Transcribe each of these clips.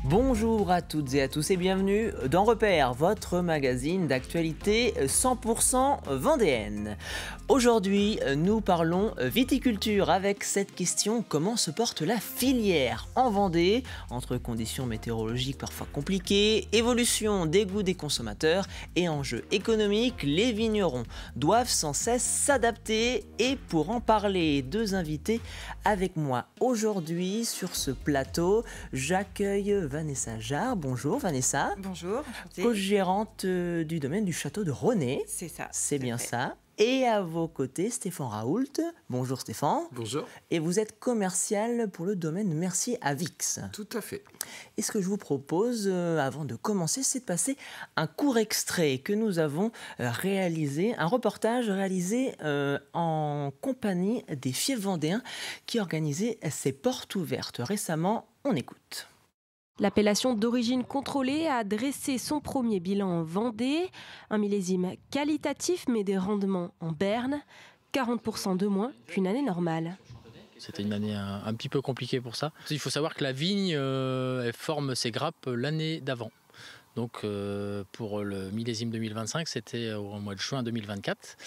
Bonjour à toutes et à tous et bienvenue dans Repère, votre magazine d'actualité 100% vendéenne. Aujourd'hui, nous parlons viticulture avec cette question: comment se porte la filière en Vendée entre conditions météorologiques parfois compliquées, évolution des goûts des consommateurs et enjeux économiques? Les vignerons doivent sans cesse s'adapter et pour en parler, deux invités avec moi aujourd'hui sur ce plateau. J'accueille Vanessa Jarre. Bonjour Vanessa. Bonjour, enchantée. Co-gérante du domaine du château de Ronet. C'est ça. C'est bien ça. Et à vos côtés, Stéphane Raoult. Bonjour Stéphane. Bonjour. Et vous êtes commercial pour le domaine Mercier à Vix. Tout à fait. Et ce que je vous propose, avant de commencer, c'est de passer un court extrait que nous avons réalisé, un reportage réalisé en compagnie des fiefs vendéens qui organisaient ces portes ouvertes récemment. On écoute. L'appellation d'origine contrôlée a dressé son premier bilan en Vendée, un millésime qualitatif mais des rendements en berne, 40% de moins qu'une année normale. C'était une année un petit peu compliquée pour ça. Il faut savoir que la vigne elle forme ses grappes l'année d'avant. Donc pour le millésime 2025, c'était au mois de juin 2024.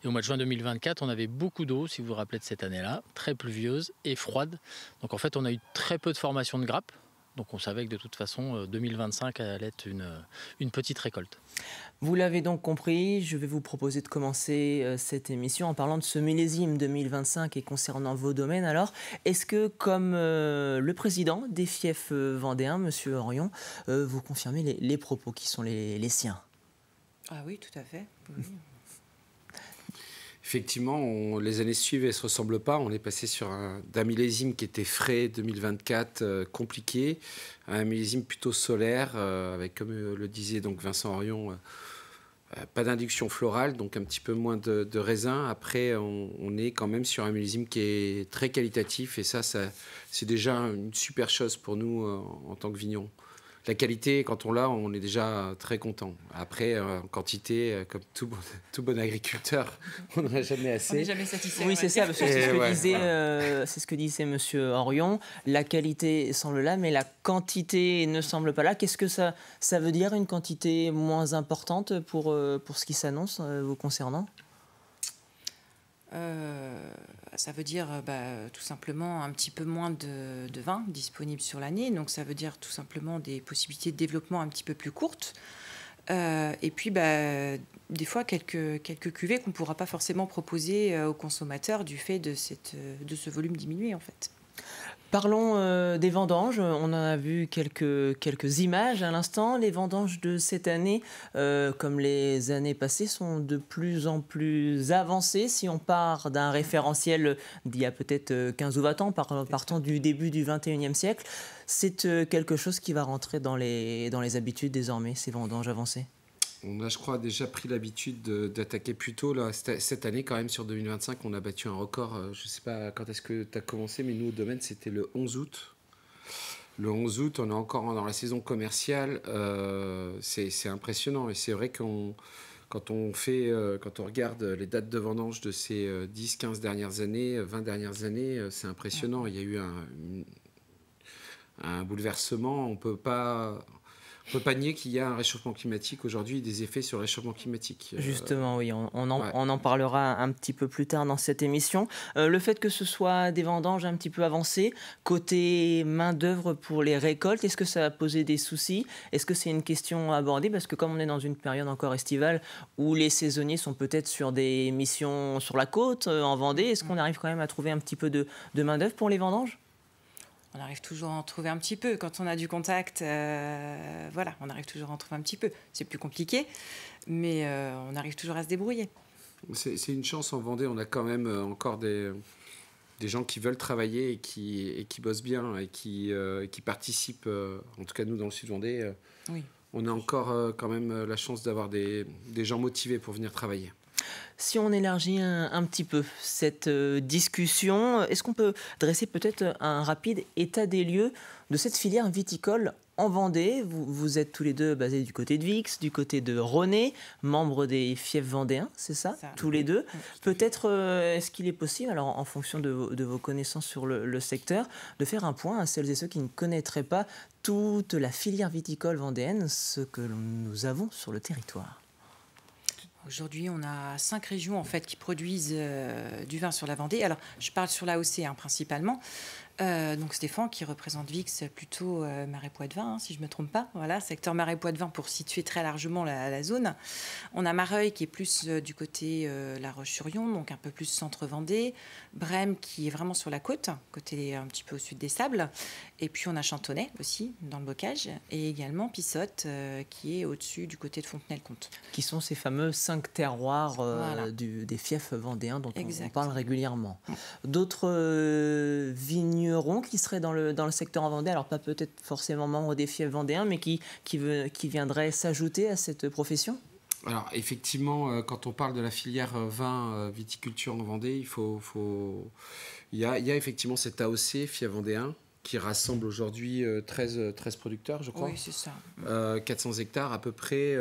Et au mois de juin 2024, on avait beaucoup d'eau, si vous vous rappelez de cette année-là, très pluvieuse et froide. Donc en fait, on a eu très peu de formation de grappes. Donc on savait que de toute façon, 2025 allait être une petite récolte. Vous l'avez donc compris, je vais vous proposer de commencer cette émission en parlant de ce millésime 2025 et concernant vos domaines. Alors, est-ce que, comme le président des fiefs vendéens, M. Orion, vous confirmez les propos qui sont les siens? Ah oui, tout à fait. Oui. Effectivement, les années suivantes ne se ressemblent pas. On est passé d'un millésime qui était frais 2024, compliqué, à un millésime plutôt solaire, avec, comme le disait donc Vincent Orion, pas d'induction florale, donc un petit peu moins de raisin. Après, on est quand même sur un millésime qui est très qualitatif, et ça c'est déjà une super chose pour nous en tant que vignerons. La qualité, quand on l'a, on est déjà très content. Après, en quantité, comme tout bon agriculteur, on n'en a jamais assez. On n'est jamais satisfait. Oui, c'est ça, parce que c'est ce que disait M. Orion. La qualité semble là, mais la quantité ne semble pas là. Qu'est-ce que ça veut dire, une quantité moins importante pour ce qui s'annonce vous concernant? Ça veut dire tout simplement un petit peu moins de vin disponible sur l'année. Donc ça veut dire tout simplement des possibilités de développement un petit peu plus courtes. Et puis des fois quelques cuvées qu'on ne pourra pas forcément proposer aux consommateurs du fait de ce volume diminué en fait. Parlons des vendanges. On en a vu quelques images à l'instant. Les vendanges de cette année, comme les années passées, sont de plus en plus avancées. Si on part d'un référentiel d'il y a peut-être 15 ou 20 ans, partant du début du 21e siècle, c'est quelque chose qui va rentrer dans les habitudes désormais, ces vendanges avancées. On a, je crois, déjà pris l'habitude d'attaquer plus tôt. Là. Cette année, quand même, sur 2025, on a battu un record. Je ne sais pas quand est-ce que tu as commencé, mais nous, au domaine, c'était le 11 août. Le 11 août, on est encore dans la saison commerciale. C'est impressionnant. Et c'est vrai quand on regarde les dates de vendange de ces 10, 15 dernières années, 20 dernières années, c'est impressionnant. Il y a eu un bouleversement. On peut pas nier qu'il y a un réchauffement climatique aujourd'hui, des effets sur le réchauffement climatique. Justement, oui, on en parlera un petit peu plus tard dans cette émission. Le fait que ce soit des vendanges un petit peu avancées, côté main-d'œuvre pour les récoltes, est-ce que ça a posé des soucis? Est-ce que c'est une question à aborder? Parce que comme on est dans une période encore estivale où les saisonniers sont peut-être sur des missions sur la côte, en Vendée, est-ce qu'on arrive quand même à trouver un petit peu de main-d'œuvre pour les vendanges? On arrive toujours à en trouver un petit peu. Quand on a du contact, on arrive toujours à en trouver un petit peu. C'est plus compliqué, mais on arrive toujours à se débrouiller. C'est une chance en Vendée. On a quand même encore des gens qui veulent travailler et qui bossent bien et qui participent. En tout cas, nous, dans le Sud Vendée, oui. On a encore quand même la chance d'avoir des gens motivés pour venir travailler. Si on élargit un petit peu cette discussion, est-ce qu'on peut dresser peut-être un rapide état des lieux de cette filière viticole en Vendée. Vous êtes tous les deux basés du côté de Vix, du côté de René, membres des fiefs vendéens, c'est ça, tous les deux. Peut-être, est-ce qu'il est possible, alors en fonction de vos connaissances sur le secteur, de faire un point à celles et ceux qui ne connaîtraient pas toute la filière viticole vendéenne, ce que nous avons sur le territoire? Aujourd'hui, on a 5 régions en fait qui produisent du vin sur la Vendée. Alors, je parle sur l'AOC principalement. Donc Stéphane qui représente Vix, plutôt Marais Poitevin, si je ne me trompe pas. Voilà, secteur Marais Poitevin pour situer très largement la zone. On a Mareuil qui est plus du côté La Roche-sur-Yon, donc un peu plus centre Vendée. Brême qui est vraiment sur la côte, côté un petit peu au sud des Sables. Et puis on a Chantonnay aussi, dans le bocage. Et également Pissotte qui est au-dessus du côté de Fontenay-le-Comte. Qui sont ces fameux 5 terroirs des fiefs vendéens dont on parle régulièrement. D'autres vignerons qui seraient dans le secteur en Vendée, alors pas peut-être forcément membres des fiefs vendéens, mais qui viendraient s'ajouter à cette profession? Alors effectivement, quand on parle de la filière vin viticulture en Vendée, il y a effectivement cette AOC, fief vendéen, qui rassemble aujourd'hui 13 producteurs, je crois. Oui, c'est ça. 400 hectares à peu près,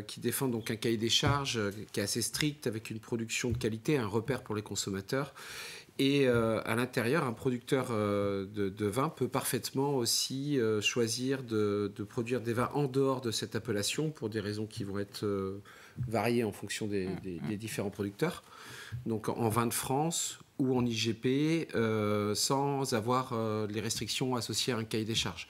qui défendent donc un cahier des charges qui est assez strict, avec une production de qualité, un repère pour les consommateurs. Et à l'intérieur, un producteur de vin peut parfaitement aussi choisir de produire des vins en dehors de cette appellation pour des raisons qui vont être variées en fonction des différents producteurs. Donc en vin de France ou en IGP, sans avoir les restrictions associées à un cahier des charges.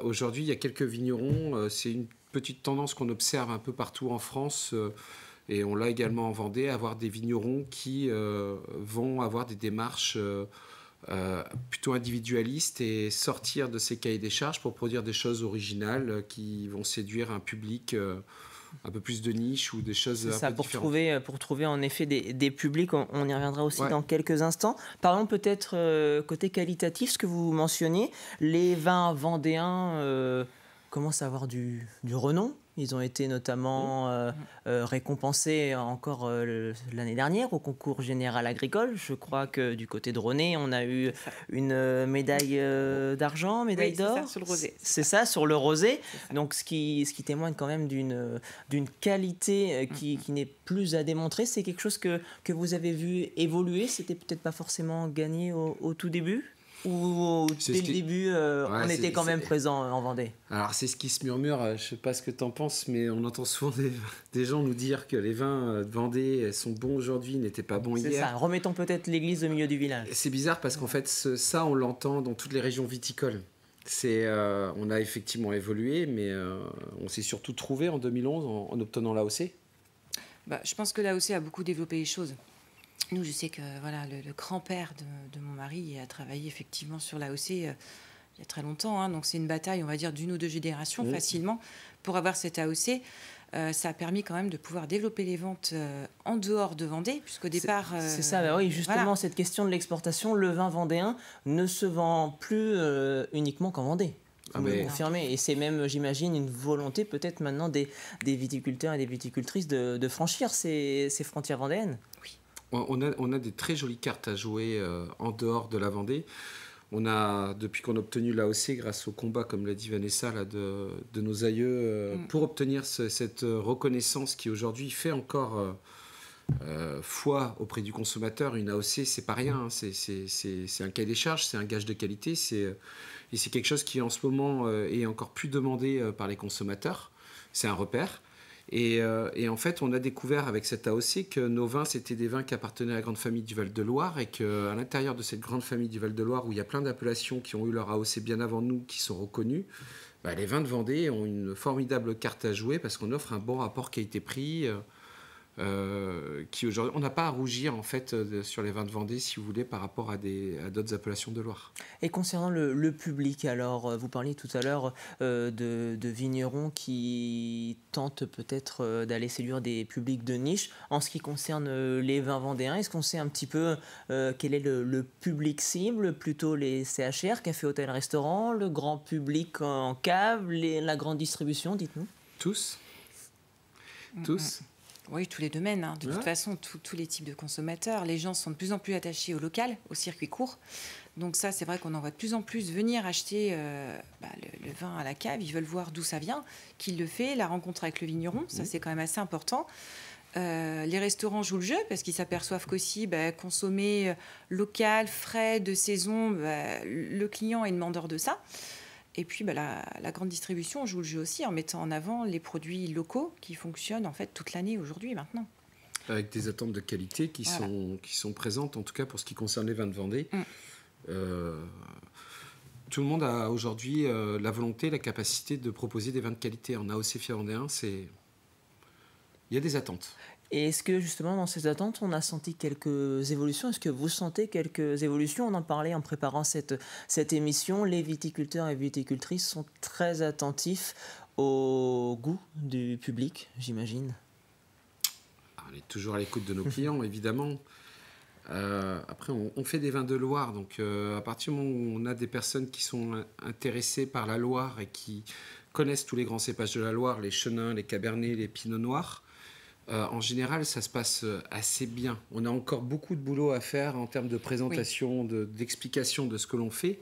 Aujourd'hui, il y a quelques vignerons. C'est une petite tendance qu'on observe un peu partout en France. Et on l'a également en Vendée, avoir des vignerons qui vont avoir des démarches plutôt individualistes et sortir de ces cahiers des charges pour produire des choses originales qui vont séduire un public un peu plus de niche ou des choses un peu différentes. Pour trouver en effet des publics, on y reviendra aussi dans quelques instants. Parlons peut-être côté qualitatif, ce que vous mentionniez, les vins vendéens commencent à avoir du renom. Ils ont été notamment récompensés encore l'année dernière au concours général agricole. Je crois que du côté de René, on a eu une médaille d'argent, médaille d'or. C'est ça, sur le rosé. C'est ça, sur le rosé. Donc ce qui témoigne quand même d'une qualité qui n'est plus à démontrer. C'est quelque chose que vous avez vu évoluer. C'était peut-être pas forcément gagné au tout début? Ou dès le début, on était quand même présent en Vendée? Alors c'est ce qui se murmure, je ne sais pas ce que tu en penses, mais on entend souvent des gens nous dire que les vins de Vendée sont bons aujourd'hui, n'étaient pas bons hier. C'est ça, remettons peut-être l'église au milieu du village. C'est bizarre parce qu'en fait, ça on l'entend dans toutes les régions viticoles. On a effectivement évolué, mais on s'est surtout trouvé en 2011 en obtenant l'AOC. Je pense que l'AOC a beaucoup développé les choses. Nous, je sais que voilà, le grand-père de mon mari a travaillé effectivement sur l'AOC il y a très longtemps. Hein, donc c'est une bataille, on va dire, d'1 ou 2 générations facilement pour avoir cette AOC. Ça a permis quand même de pouvoir développer les ventes en dehors de Vendée, puisqu'au départ... c'est ça, oui, justement, voilà. Cette question de l'exportation, le vin vendéen ne se vend plus uniquement qu'en Vendée. Vous me confirmez. Et c'est même, j'imagine, une volonté peut-être maintenant des viticulteurs et des viticultrices de franchir ces frontières vendéennes. Oui. On a des très jolies cartes à jouer en dehors de la Vendée. On a, depuis qu'on a obtenu l'AOC, grâce au combat, comme l'a dit Vanessa, là, de nos aïeux, pour obtenir cette reconnaissance qui aujourd'hui fait encore foi auprès du consommateur. Une AOC, c'est pas rien, hein. C'est un cahier des charges, c'est un gage de qualité, et c'est quelque chose qui en ce moment est encore plus demandé par les consommateurs. C'est un repère. Et en fait, on a découvert avec cette AOC que nos vins, c'était des vins qui appartenaient à la grande famille du Val-de-Loire, et qu'à l'intérieur de cette grande famille du Val-de-Loire, où il y a plein d'appellations qui ont eu leur AOC bien avant nous, qui sont reconnues, les vins de Vendée ont une formidable carte à jouer parce qu'on offre un bon rapport qualité-prix. Qui aujourd'hui, on n'a pas à rougir en fait sur les vins de Vendée, si vous voulez, par rapport à d'autres appellations de Loire. Et concernant le public, alors vous parliez tout à l'heure de vignerons qui tentent peut-être d'aller séduire des publics de niche. En ce qui concerne les vins vendéens, est-ce qu'on sait un petit peu quel est le public cible? Plutôt les CHR, café, hôtel, restaurant, le grand public en cave, la grande distribution, dites-nous. Tous. Oui, tous les domaines. Hein. De toute façon, tous les types de consommateurs. Les gens sont de plus en plus attachés au local, au circuit court. Donc ça, c'est vrai qu'on en voit de plus en plus venir acheter le vin à la cave. Ils veulent voir d'où ça vient, qui le fait, la rencontre avec le vigneron. Ça, c'est quand même assez important. Les restaurants jouent le jeu parce qu'ils s'aperçoivent qu'aussi consommer local, frais, de saison, le client est demandeur de ça. Et puis la grande distribution joue le jeu aussi en mettant en avant les produits locaux qui fonctionnent en fait toute l'année aujourd'hui maintenant. Avec des attentes de qualité qui sont présentes, en tout cas pour ce qui concerne les vins de Vendée. Tout le monde a aujourd'hui la volonté, la capacité de proposer des vins de qualité. En AOC Fiat Vendéen, il y a des attentes. Et est-ce que justement dans ces attentes, on a senti quelques évolutions? Est-ce que vous sentez quelques évolutions? On en parlait en préparant cette émission. Les viticulteurs et viticultrices sont très attentifs au goût du public, j'imagine. On est toujours à l'écoute de nos clients, évidemment. Après, on fait des vins de Loire. Donc, à partir du moment où on a des personnes qui sont intéressées par la Loire et qui connaissent tous les grands cépages de la Loire, les chenins, les cabernets, les pinots noirs, en général, ça se passe assez bien. On a encore beaucoup de boulot à faire en termes de présentation, d'explication de ce que l'on fait.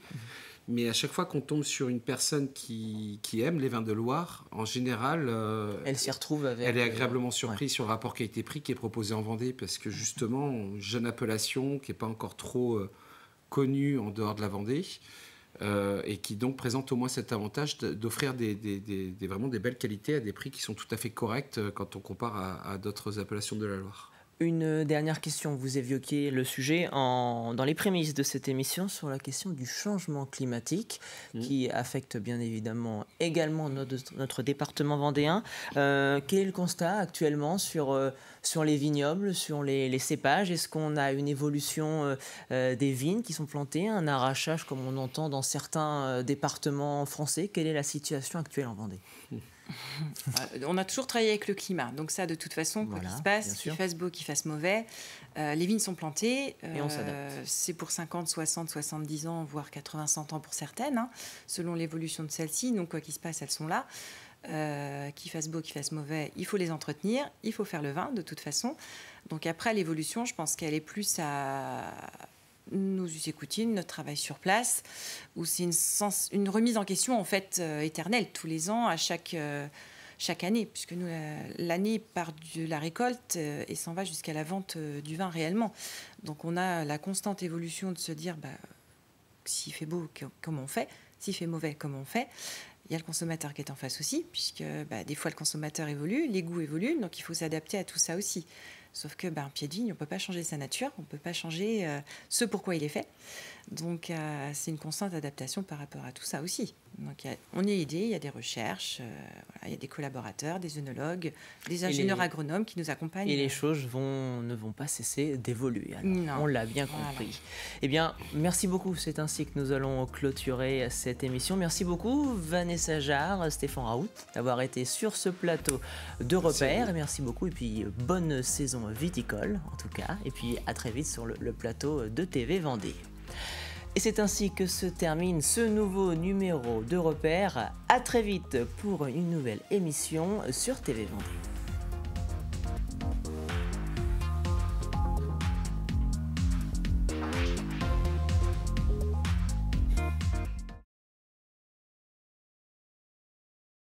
Mais à chaque fois qu'on tombe sur une personne qui aime les vins de Loire, en général, elle s'y retrouve avec. Elle est agréablement surprise sur le rapport qualité-prix qui est proposé en Vendée, parce que justement, jeune appellation qui n'est pas encore trop connue en dehors de la Vendée, et qui donc présente au moins cet avantage d'offrir vraiment des belles qualités à des prix qui sont tout à fait corrects quand on compare à d'autres appellations de la Loire. Une dernière question, vous évoquiez le sujet dans les prémices de cette émission sur la question du changement climatique qui affecte bien évidemment également notre département vendéen. Quel est le constat actuellement sur les vignobles, sur les cépages? Est-ce qu'on a une évolution des vignes qui sont plantées, un arrachage comme on entend dans certains départements français? Quelle est la situation actuelle en Vendée? On a toujours travaillé avec le climat, donc ça de toute façon, quoi qu'il se passe, qu'il fasse beau, qu'il fasse mauvais, les vignes sont plantées, et on s'adapte. C'est pour 50, 60, 70 ans, voire 80, 100 ans pour certaines, selon l'évolution de celles-ci, donc quoi qu'il se passe, elles sont là. Qu'il fasse beau, qu'il fasse mauvais, il faut les entretenir, il faut faire le vin de toute façon. Donc après l'évolution, je pense qu'elle est plus à nos us et coutumes, notre travail sur place, où c'est une remise en question en fait éternelle tous les ans, à chaque année, puisque nous l'année part de la récolte et s'en va jusqu'à la vente du vin réellement. Donc on a la constante évolution de se dire s'il fait beau, comment on fait? S'il fait mauvais, comment on fait? Il y a le consommateur qui est en face aussi, puisque des fois le consommateur évolue, les goûts évoluent, donc il faut s'adapter à tout ça aussi. Sauf que un pied de vigne, on ne peut pas changer sa nature, on ne peut pas changer ce pourquoi il est fait. Donc c'est une constante adaptation par rapport à tout ça aussi. Donc on est aidé, il y a des recherches, il y a des collaborateurs, des œnologues, des ingénieurs agronomes qui nous accompagnent. Et les choses ne vont pas cesser d'évoluer. On l'a bien compris. Eh bien, merci beaucoup. C'est ainsi que nous allons clôturer cette émission. Merci beaucoup Vanessa Jarre, Stéphane Raoult d'avoir été sur ce plateau de Repères. Merci beaucoup et puis bonne saison viticole en tout cas. Et puis à très vite sur le plateau de TV Vendée. Et c'est ainsi que se termine ce nouveau numéro de Repères. À très vite pour une nouvelle émission sur TV Vendée.